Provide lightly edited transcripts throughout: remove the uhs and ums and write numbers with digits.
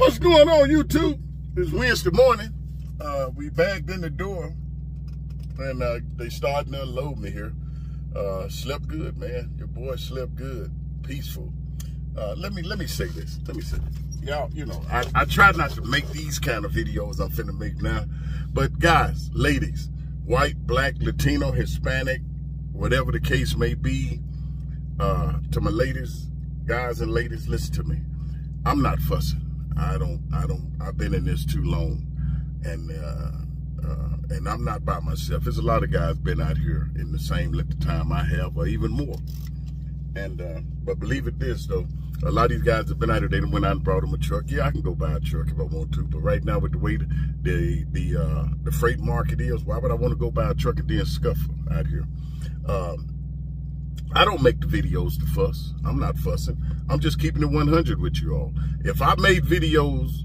What's going on, YouTube? It's Wednesday morning. We bagged in the door, and they starting to unload me here. Slept good, man. Your boy slept good, peaceful. Let me say this. Y'all, you know, I try not to make these kind of videos I'm finna make now, but guys, ladies, white, black, Latino, Hispanic, whatever the case may be, to my ladies, guys and ladies, listen to me. I'm not fussing. I've been in this too long, and I'm not by myself. There's a lot of guys been out here in the same length of time I have, or even more. And but believe it this though, a lot of these guys have been out here. They went out and brought them a truck. Yeah, I can go buy a truck if I want to, but right now with the way the freight market is, why would I want to go buy a truck and then scuffle out here? I don't make the videos to fuss. I'm not fussing. I'm just keeping it 100 with you all. If I made videos,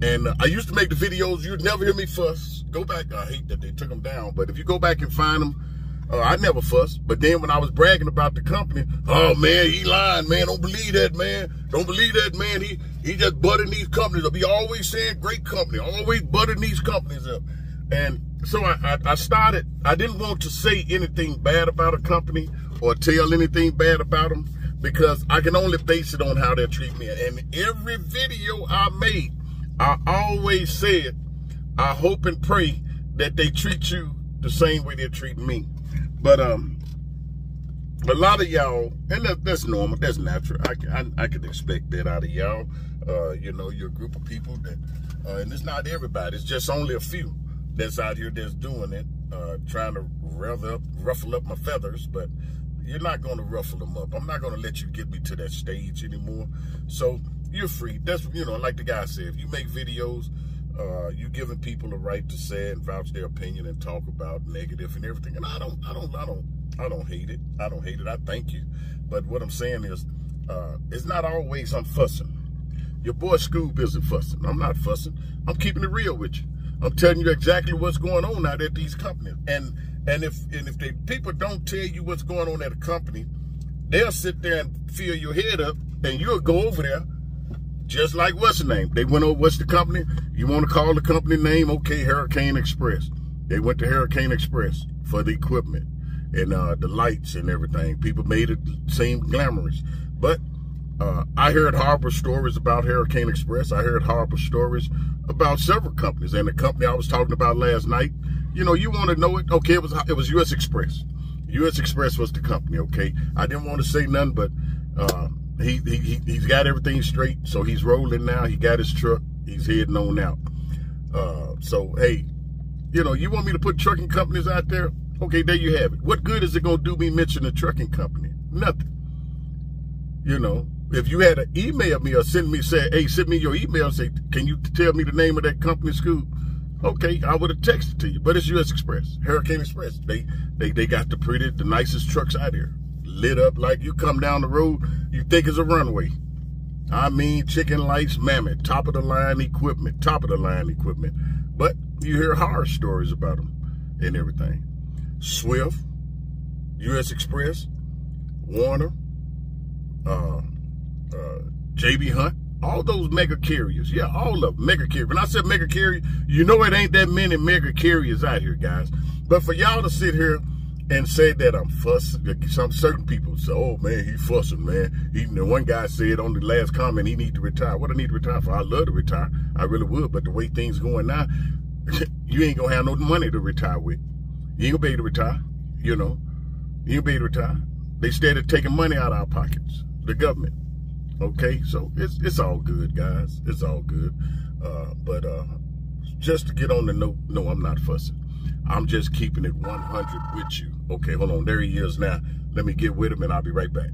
and I used to make the videos, you'd never hear me fuss. Go back. I hate that they took them down, but if you go back and find them, I never fuss. But then when I was bragging about the company, oh man, he lying, man. Don't believe that, man. Don't believe that, man. He just buttering these companies up. He always saying great company, always buttering these companies up. And so I started, I didn't want to say anything bad about a company or tell anything bad about them, because I can only base it on how they treat me. And every video I made, I always said, I hope and pray that they treat you the same way they're treating me. But a lot of y'all, and that's normal, that's natural. I could expect that out of y'all. You know, you're a group of people that, and it's not everybody, it's just only a few that's out here that's doing it, trying to ruffle up my feathers, but you're not going to ruffle them up. I'm not going to let you get me to that stage anymore. So you're free. That's, you know, like the guy said, if you make videos, you're giving people a right to say and vouch their opinion and talk about negative and everything. And I don't hate it. I don't hate it. I thank you. But what I'm saying is, it's not always I'm fussing. Your boy Scoob isn't fussing. I'm not fussing. I'm keeping it real with you. I'm telling you exactly what's going on out at these companies. And if the people don't tell you what's going on at a company, they'll sit there and fill your head up, and you'll go over there just like what's the name? They went over, what's the company? You want to call the company name? Okay, Hurricane Express. They went to Hurricane Express for the equipment and the lights and everything. People made it seem glamorous. But I heard horrible stories about Hurricane Express. I heard horrible stories about several companies. And the company I was talking about last night, you know, you want to know it? Okay, it was U.S. Express. U.S. Express was the company, okay? I didn't want to say nothing, but he's got everything straight, so he's rolling now. He got his truck. He's heading on out. So, hey, you know, you want me to put trucking companies out there? Okay, there you have it. What good is it going to do me mention a trucking company? Nothing. You know, if you had to email me or send me, say, hey, send me your email and say, can you tell me the name of that company, Scoob? Okay, I would have texted to you, but it's U.S. Express, Hurricane Express. They got the nicest trucks out here, lit up like you come down the road, you think it's a runway. I mean, chicken lights, mammoth, top of the line equipment. But you hear horror stories about them and everything. Swift, U.S. Express, Warner, J.B. Hunt. All those mega carriers, yeah, all of them, mega carriers. When I said mega carrier, you know it ain't that many mega carriers out here, guys. But for y'all to sit here and say that I'm fussing, some certain people say, oh man, he fussing, man. Even one guy said on the last comment, he need to retire. What I need to retire for? I love to retire. I really would, but the way things going now, you ain't gonna have no money to retire with. You ain't gonna be able to retire, you know. You ain't gonna be able to retire. They started taking money out of our pockets, the government. Okay, so it's all good, guys. It's all good. But just to get on the note, no, I'm not fussing. I'm just keeping it 100 with you. Okay, hold on. There he is now. Let me get with him, and I'll be right back.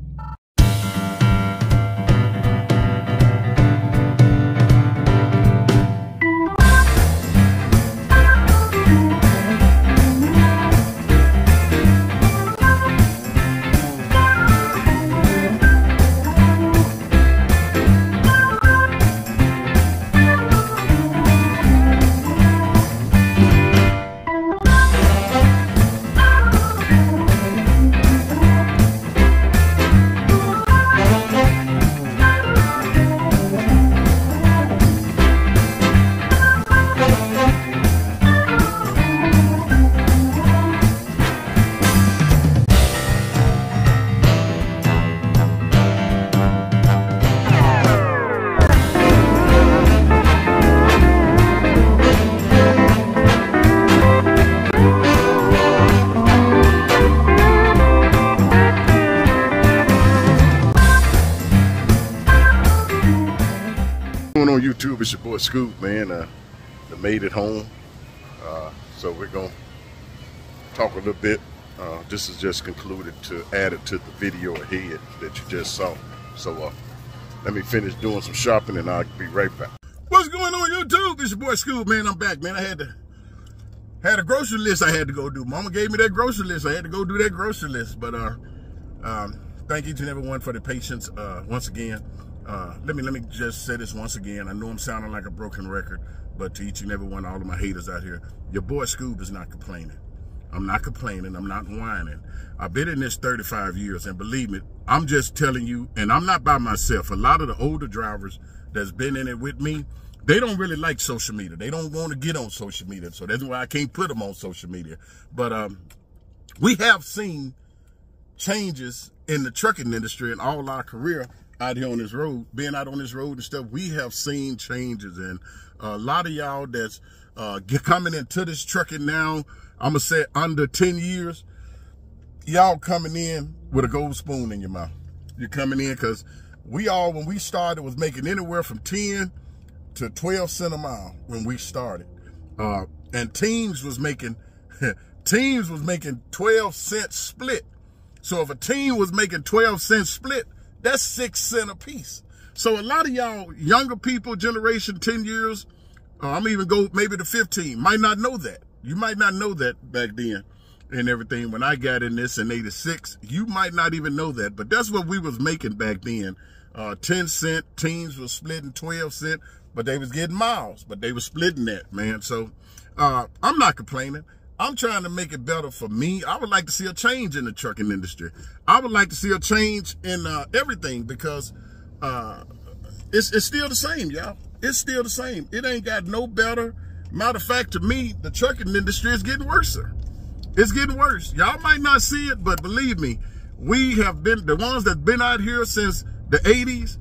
on YouTube? It's your boy Scoop, man. I made it home. So we're going to talk a little bit. This is just concluded to add it to the video ahead that you just saw. So let me finish doing some shopping and I'll be right back. What's going on YouTube? It's your boy Scoop, man. I'm back, man. I had a grocery list I had to go do. Mama gave me that grocery list. I had to go do that grocery list. But thank each and every one for the patience once again. Let me just say this once again. I know I'm sounding like a broken record, but to each and every one, all of my haters out here, your boy Scoob is not complaining. I'm not complaining. I'm not whining. I've been in this 35 years, and believe me, I'm just telling you, and I'm not by myself. A lot of the older drivers that's been in it with me, they don't really like social media. They don't want to get on social media, so that's why I can't put them on social media. But we have seen changes in the trucking industry in all our career out here on this road, being out on this road and stuff. We have seen changes, and a lot of y'all that's coming into this trucking now, I'm gonna say under 10 years, y'all coming in with a gold spoon in your mouth. You're coming in because we all, when we started, was making anywhere from 10 to 12 cents a mile when we started, and teams was making 12 cents split. So if a team was making 12 cents split, that's 6 cents a piece. So a lot of y'all younger people, generation 10 years, I'm even go maybe to 15, might not know that. You might not know that back then and everything. When I got in this in 86, you might not even know that, but that's what we was making back then. 10 cent, teams was splitting 12 cent, but they was getting miles, but they was splitting that, man. So I'm not complaining. I'm trying to make it better for me. I would like to see a change in the trucking industry. I would like to see a change in everything, because it's still the same, y'all. It's still the same. It ain't got no better. Matter of fact, to me, the trucking industry is getting worse. It's getting worse. Y'all might not see it, but believe me, we have been, the ones that been out here since the 80s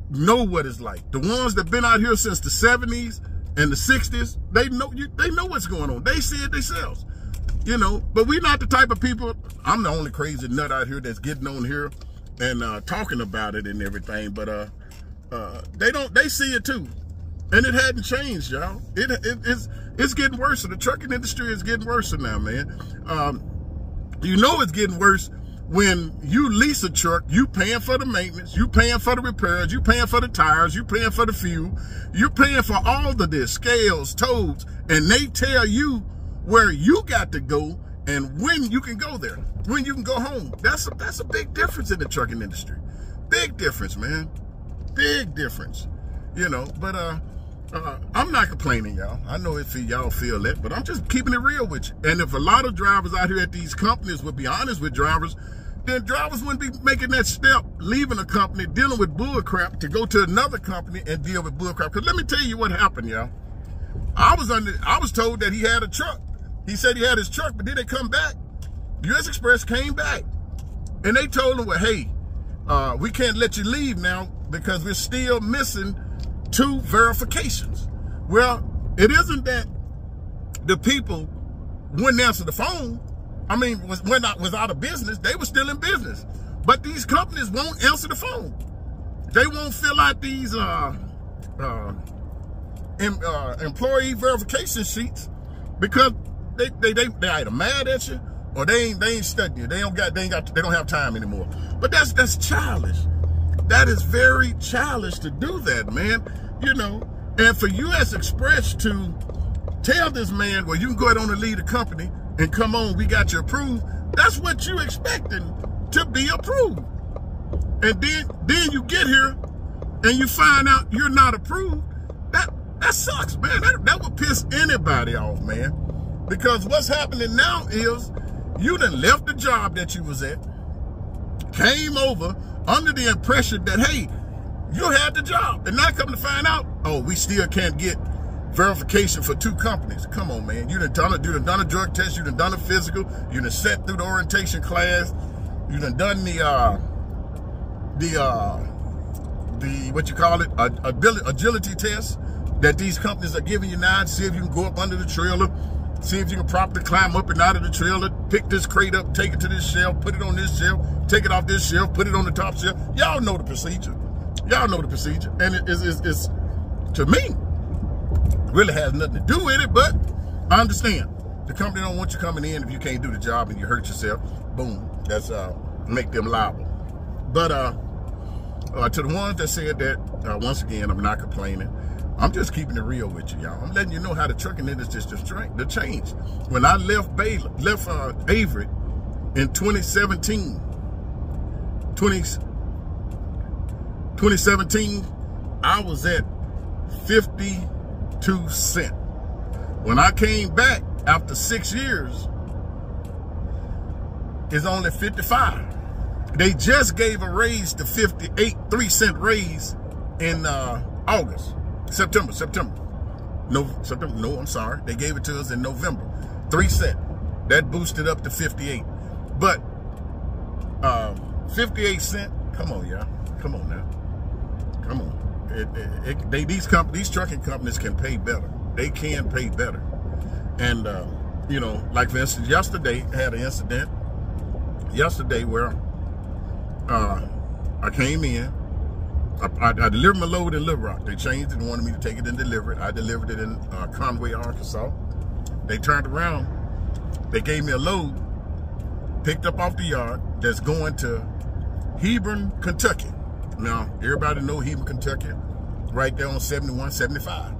know what it's like. The ones that been out here since the 70s and the 60s, they know what's going on. They see it themselves, you know. But we're not the type of people. I'm the only crazy nut out here that's getting on here and talking about it and everything. But they see it too. And it hadn't changed, y'all. It's getting worse. The trucking industry is getting worse now, man. You know it's getting worse when you lease a truck. You paying for the maintenance. You paying for the repairs. You paying for the tires. You paying for the fuel. You're paying for all of this, scales, tows, and they tell you where you got to go and when you can go there, when you can go home. That's a big difference in the trucking industry. Big difference, man. Big difference. You know, but I'm not complaining, y'all. I know if y'all feel that, but I'm just keeping it real with you. And if a lot of drivers out here at these companies would be honest with drivers, then drivers wouldn't be making that step, leaving a company, dealing with bull crap to go to another company and deal with bull crap. Because let me tell you what happened, y'all. I was told that he had a truck. He said he had his truck, but then they come back. U.S. Express came back, and they told him, well, hey, we can't let you leave now because we're still missing 2 verifications. Well, it isn't that the people wouldn't answer the phone. I mean, was out of business. They were still in business. But these companies won't answer the phone. They won't fill out these employee verification sheets because they either mad at you or they ain't studying you. They don't have time anymore. But that's childish. That is very childish to do that, man. You know, and for U.S. Express to tell this man, well, you can go ahead on and leave the company and come on, we got you approved. That's what you expecting to be approved. And then you get here and you find out you're not approved. That sucks, man. That would piss anybody off, man. Because what's happening now is you done left the job that you was at, came over under the impression that, hey, you had the job, and now come to find out, oh, we still can't get verification for 2 companies. Come on, man. You done done a drug test. You done done a physical. You done sat through the orientation class. You done done the what you call it, agility test that these companies are giving you now to see if you can go up under the trailer, see if you can properly climb up and out of the trailer, pick this crate up, take it to this shelf, put it on this shelf, take it off this shelf, put it on the top shelf. Y'all know the procedure. Y'all know the procedure. And it's to me, really has nothing to do with it, but I understand. The company don't want you coming in if you can't do the job and you hurt yourself. Boom, that's make them liable. But to the ones that said that, once again, I'm not complaining. I'm just keeping it real with you, y'all. I'm letting you know how the trucking industry just changed. When I left Avery in 2017, I was at 52 cents. When I came back after 6 years, it's only 55. They just gave a raise to 58, 3-cent raise in September. No, I'm sorry. They gave it to us in November. 3 cents. That boosted up to 58. But 58 cents, come on, y'all. Come on now. Come on. These trucking companies can pay better. They can pay better. And, you know, like for instance, yesterday, I had an incident. Yesterday where I came in. I delivered my load in Little Rock. They changed it and wanted me to take it and deliver it. I delivered it in Conway, Arkansas. They turned around. They gave me a load, picked up off the yard, that's going to Hebron, Kentucky. Now, everybody know Hebron, Kentucky, right there on 71, 75.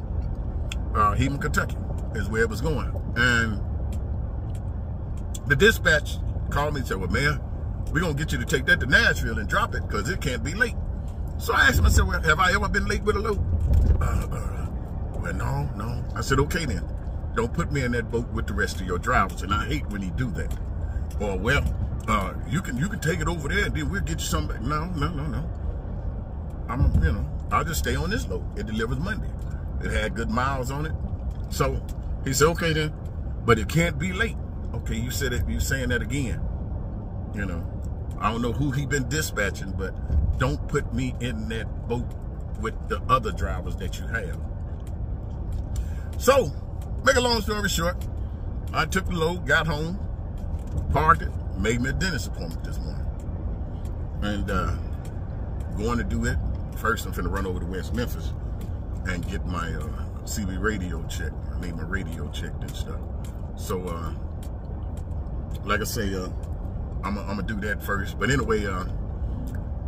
Hebron, Kentucky is where it was going. And the dispatch called me and said, well, man, we're going to get you to take that to Nashville and drop it because it can't be late. So I asked him, I said, well, have I ever been late with a load? Well, no. I said, okay then. Don't put me in that boat with the rest of your drivers. And I hate when he do that. Or, well, you can take it over there and then we'll get you somebody. No. I'll just stay on this load. It delivers Monday. It had good miles on it. So he said, okay then, but it can't be late. Okay, you said it, you saying that again. You know, I don't know who he been dispatching, but don't put me in that boat with the other drivers that you have. So, make a long story short, I took the load, got home, parked it, made me a dentist appointment this morning. And going to do it. First, I'm finna run over to West Memphis and get my CB radio checked. I need my radio checked and stuff. So, like I say, I'm gonna do that first. But anyway,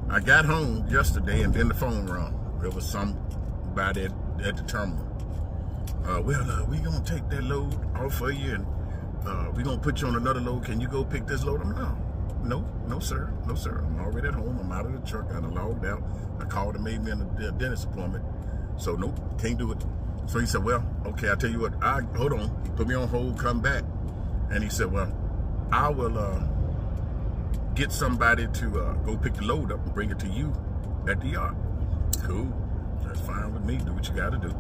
I got home yesterday and then the phone rang. There was somebody at the terminal. Well, we gonna take that load off of you and we gonna put you on another load. Can you go pick this load up? No, sir. I'm already at home. I'm out of the truck. I done logged out. I called and made me a dentist appointment. So nope, can't do it. So he said, well, okay, I'll tell you what, hold on. He put me on hold, come back. And he said, well, I will get somebody to go pick the load up and bring it to you at the yard. Cool, that's fine with me. Do what you gotta do.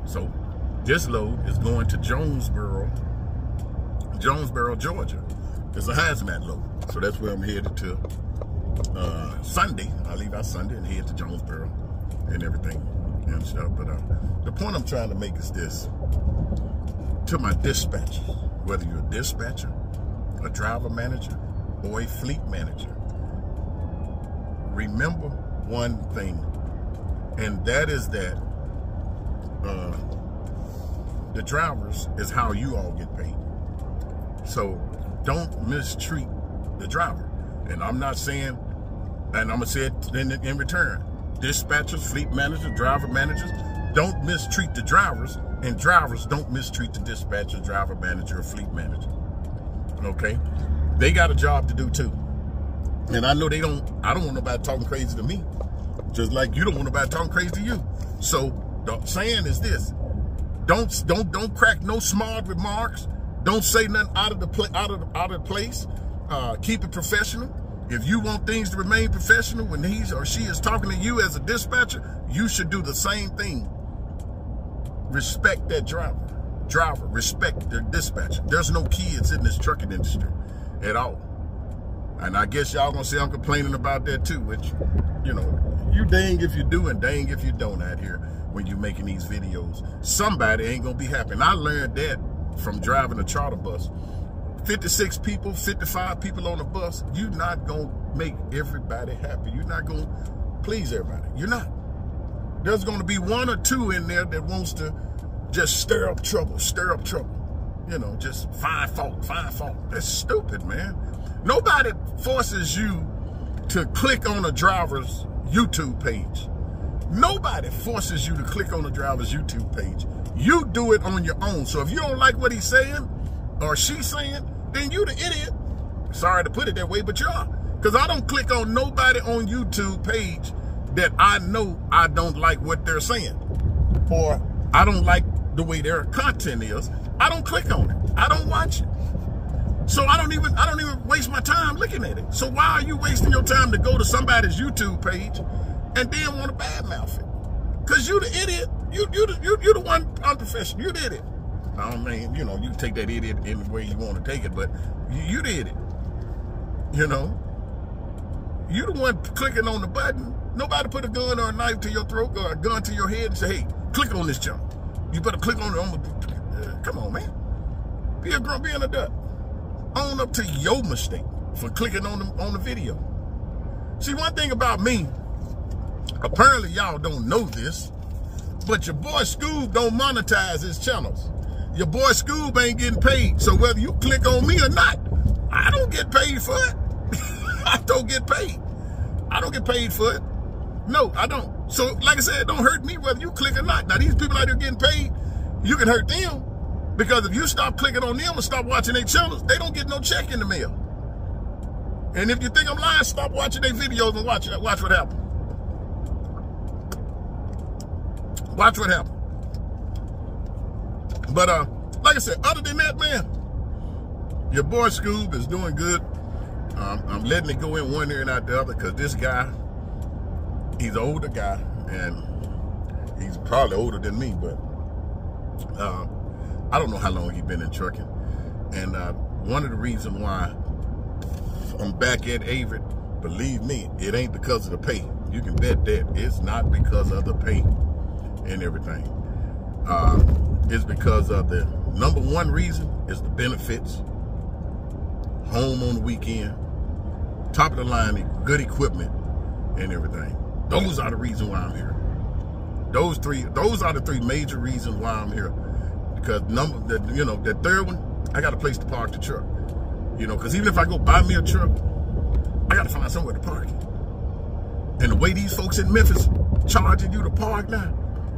So this load is going to Jonesboro, Georgia. It's a hazmat load. So that's where I'm headed to Sunday. I leave out Sunday and head to Jonesboro and everything and stuff. But the point I'm trying to make is this. To my dispatchers, whether you're a dispatcher, a driver manager, or a fleet manager, remember one thing, and that is that the drivers is how you all get paid. So don't mistreat the driver. And I'm not saying, and I'm gonna say it in return, dispatchers, fleet managers, driver managers, don't mistreat the drivers, and drivers don't mistreat the dispatcher, driver manager, or fleet manager. Okay? They got a job to do too. And I know I don't want nobody talking crazy to me. Just like you don't want nobody talking crazy to you. So the saying is this: don't crack no smart remarks. Don't say nothing out of the place. Keep it professional. If you want things to remain professional when he or she is talking to you as a dispatcher, you should do the same thing. Respect that driver. Respect the dispatcher. There's no kids in this trucking industry at all. And I guess y'all gonna say I'm complaining about that too, which, you know, you dang if you do and dang if you don't out here when you're making these videos. Somebody ain't gonna be happy. And I learned that from driving a charter bus. 56 people, 55 people on a bus, you're not gonna make everybody happy. You're not gonna please everybody. You're not. there's going to be one or two in there that wants to just stir up trouble. You know, just find fault. That's stupid, man. Nobody forces you to click on a driver's YouTube page. Nobody forces you to click on a driver's YouTube page. You do it on your own. So if you don't like what he's saying or she's saying, then you the idiot. Sorry to put it that way, but you are. Because I don't click on nobody on YouTube page that I know I don't like what they're saying, or I don't like the way their content is. I don't click on it. I don't watch it. So I don't even waste my time looking at it. So why are you wasting your time to go to somebody's YouTube page and then want to badmouth it? Because you the idiot. You the one unprofessional. You the idiot. I don't mean, you know, you can take that idiot any way you want to take it, but you the idiot. You know? You the one clicking on the button. Nobody put a gun or a knife to your throat or a gun to your head and say, hey, click on this jump. You better click on it. Come on, man. Be an adult. Own up to your mistake for clicking on the video. See, one thing about me, apparently y'all don't know this, but your boy Scoob don't monetize his channels. Your boy Scoob ain't getting paid. So whether you click on me or not, I don't get paid for it. I don't get paid. I don't get paid for it. No, I don't. So, like I said, it don't hurt me whether you click or not. Now, these people out there getting paid, you can hurt them. Because if you stop clicking on them and stop watching their channels, they don't get no check in the mail. And if you think I'm lying, stop watching their videos and watch what happens. Watch what happens. But, like I said, other than that, man, your boy Scoob is doing good. I'm letting it go in one ear and out the other because this guy, he's an older guy, and he's probably older than me, but I don't know how long he's been in trucking. And one of the reasons why I'm back at Averett, believe me, it ain't because of the pay. You can bet that. It's not because of the pay and everything. It's because of the number one reason is the benefits, home on the weekend, top of the line, good equipment and everything. Those are the reasons why I'm here. Those are the three major reasons why I'm here. Because that third one, I got a place to park the truck. You know, because even if I go buy me a truck, I got to find somewhere to park it. And the way these folks in Memphis charging you to park now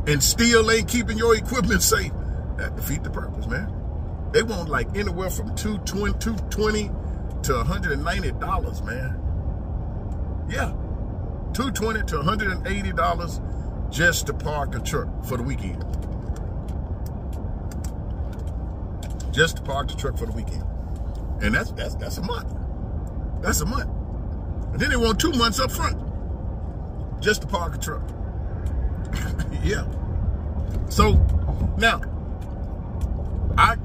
and still ain't keeping your equipment safe, that defeat the purpose, man. They want like anywhere from $220 to $190, man. Yeah, $220 to $180 just to park a truck for the weekend. Just to park the truck for the weekend. And that's a month. That's a month. And then they want 2 months up front just to park a truck. Yeah. So now,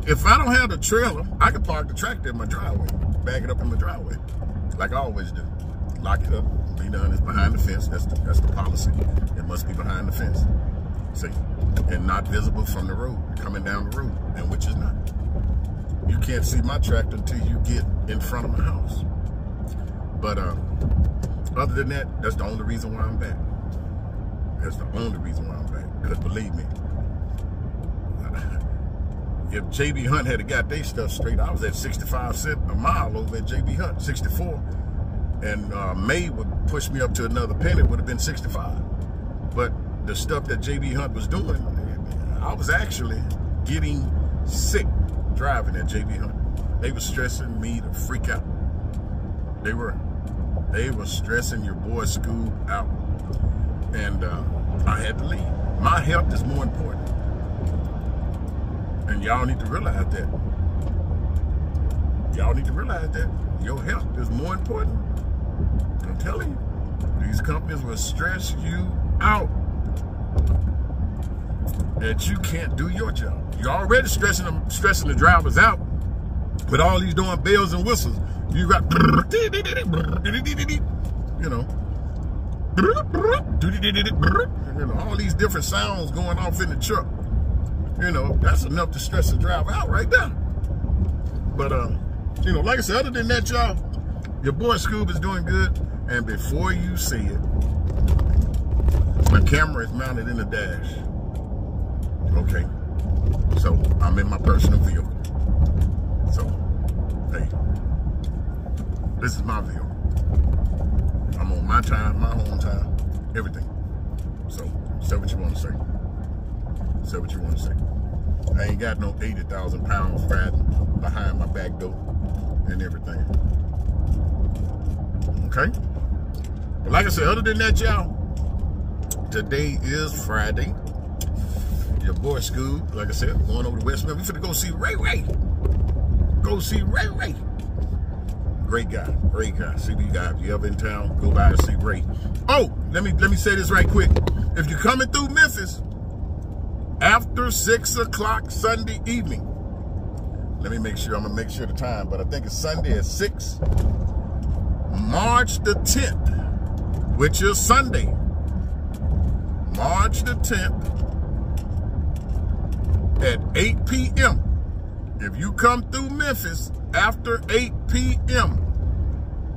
if I don't have the trailer, I can park the tractor in my driveway, back it up in my driveway, like I always do. Lock it up. Be done. It's behind the fence. That's the policy. It must be behind the fence. See, and not visible from the road, coming down the road, and which is not. You can't see my tractor until you get in front of my house. But other than that, that's the only reason why I'm back. That's the only reason why I'm back. Because believe me, if JB Hunt had got their stuff straight, I was at 65 cents a mile over at JB Hunt, 64. And May would push me up to another penny, would have been 65. But the stuff that JB Hunt was doing, I was actually getting sick driving at JB Hunt. They were stressing me to freak out. They were stressing your boy Scoob out. And I had to leave. My health is more important. And y'all need to realize that. Y'all need to realize that. Your health is more important. I'm telling you. These companies will stress you out. That you can't do your job. You're already stressing the drivers out with all these doing bells and whistles. You got, you know, all these different sounds going off in the truck. You know, that's enough to stress the driver out right there. But you know, like I said, other than that, y'all, your boy Scoob is doing good. And before you see it, My camera is mounted in the dash. Okay. So I'm in my personal vehicle. So, hey, this is my vehicle. I'm on my time, my home time, everything. So, say what you want to say. Say what you want to say. I ain't got no 80,000 pounds riding behind my back door and everything. Okay? But like I said, other than that, y'all, today is Friday. Your boy Scoob, like I said, going over to West Memphis. We finna go see Ray Ray. Go see Ray Ray. Great guy, great guy. CB guy. If you ever in town, go by and see Ray. Oh, let me say this right quick. If you're coming through Memphis after 6 o'clock Sunday evening, let me make sure. I'm gonna make sure the time, but I think it's Sunday at 6. March the 10th, which is Sunday. March the 10th. At 8 p.m. If you come through Memphis after 8 p.m.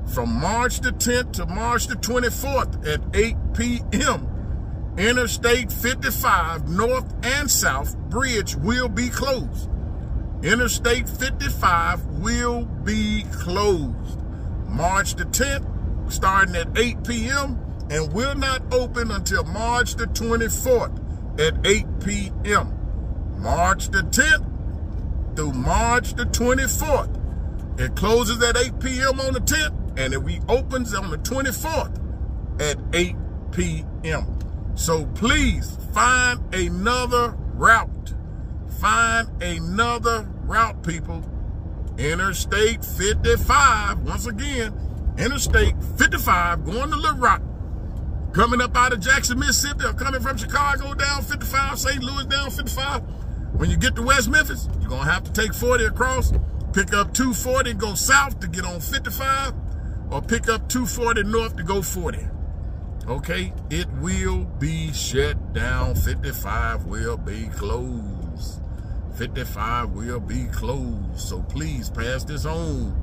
from March the 10th to March the 24th at 8 p.m. Interstate 55 North and South Bridge will be closed. Interstate 55 will be closed. March the 10th, starting at 8 p.m. and will not open until March the 24th at 8 p.m. March the 10th through March the 24th. It closes at 8 p.m. on the 10th, and it reopens on the 24th at 8 p.m. So please find another route. Find another route, people. Interstate 55, once again, Interstate 55 going to Little Rock. Coming up out of Jackson, Mississippi, or coming from Chicago down 55, St. Louis down 55. When you get to West Memphis, you're going to have to take 40 across, pick up 240 and go south to get on 55, or pick up 240 north to go 40. Okay? It will be shut down. 55 will be closed. 55 will be closed. So please pass this on.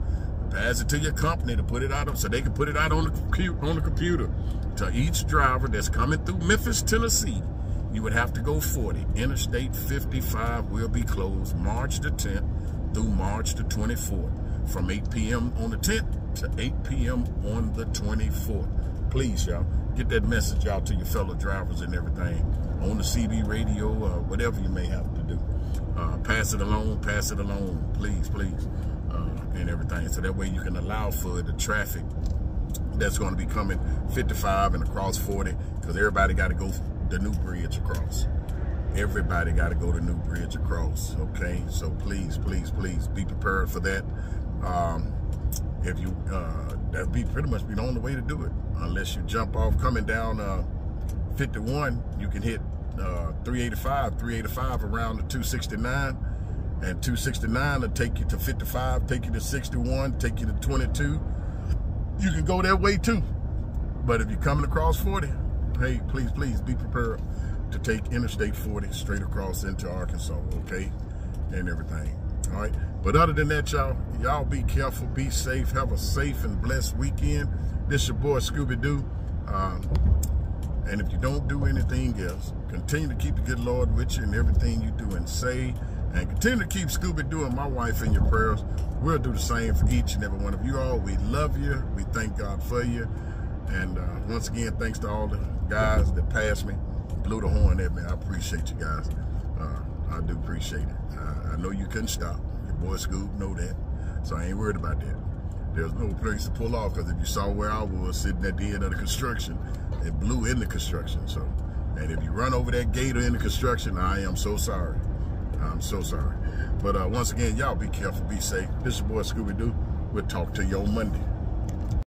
Pass it to your company to put it out so they can put it out on the computer. To each driver that's coming through Memphis, Tennessee, you would have to go 40. Interstate 55 will be closed March the 10th through March the 24th from 8 p.m. on the 10th to 8 p.m. on the 24th. Please, y'all, get that message out to your fellow drivers and everything on the CB radio or whatever you may have to do. Pass it along, please, please, and everything. So that way you can allow for the traffic that's going to be coming 55 and across 40, because everybody got to go the new bridge across. Everybody got to go the new bridge across, okay? So please, please, please be prepared for that. If you, that'd be pretty much be the only way to do it, unless you jump off coming down 51, you can hit 385 around the 269, and 269 will take you to 55, take you to 61, take you to 22. You can go that way too. But if you're coming across 40, hey, please, please be prepared to take Interstate 40 straight across into Arkansas, okay? And everything, all right? But other than that, y'all be careful, be safe, have a safe and blessed weekend. This your boy, Scooby-Doo. And if you don't do anything else, continue to keep the good Lord with you in everything you do and say, and continue to keep Scooby-Doo and my wife in your prayers. We'll do the same for each and every one of you all. We love you. We thank God for you. And once again, thanks to all the guys that passed me, blew the horn at me. I appreciate you guys. I do appreciate it. I know you couldn't stop. Your boy Scoob know that. So I ain't worried about that. There's no place to pull off, because if you saw where I was sitting at the end of the construction, it blew in the construction. So, and if you run over that gate or in the construction, I am so sorry. I'm so sorry. But once again, y'all be careful, be safe. This is your boy Scooby-Doo. We'll talk to you on Monday.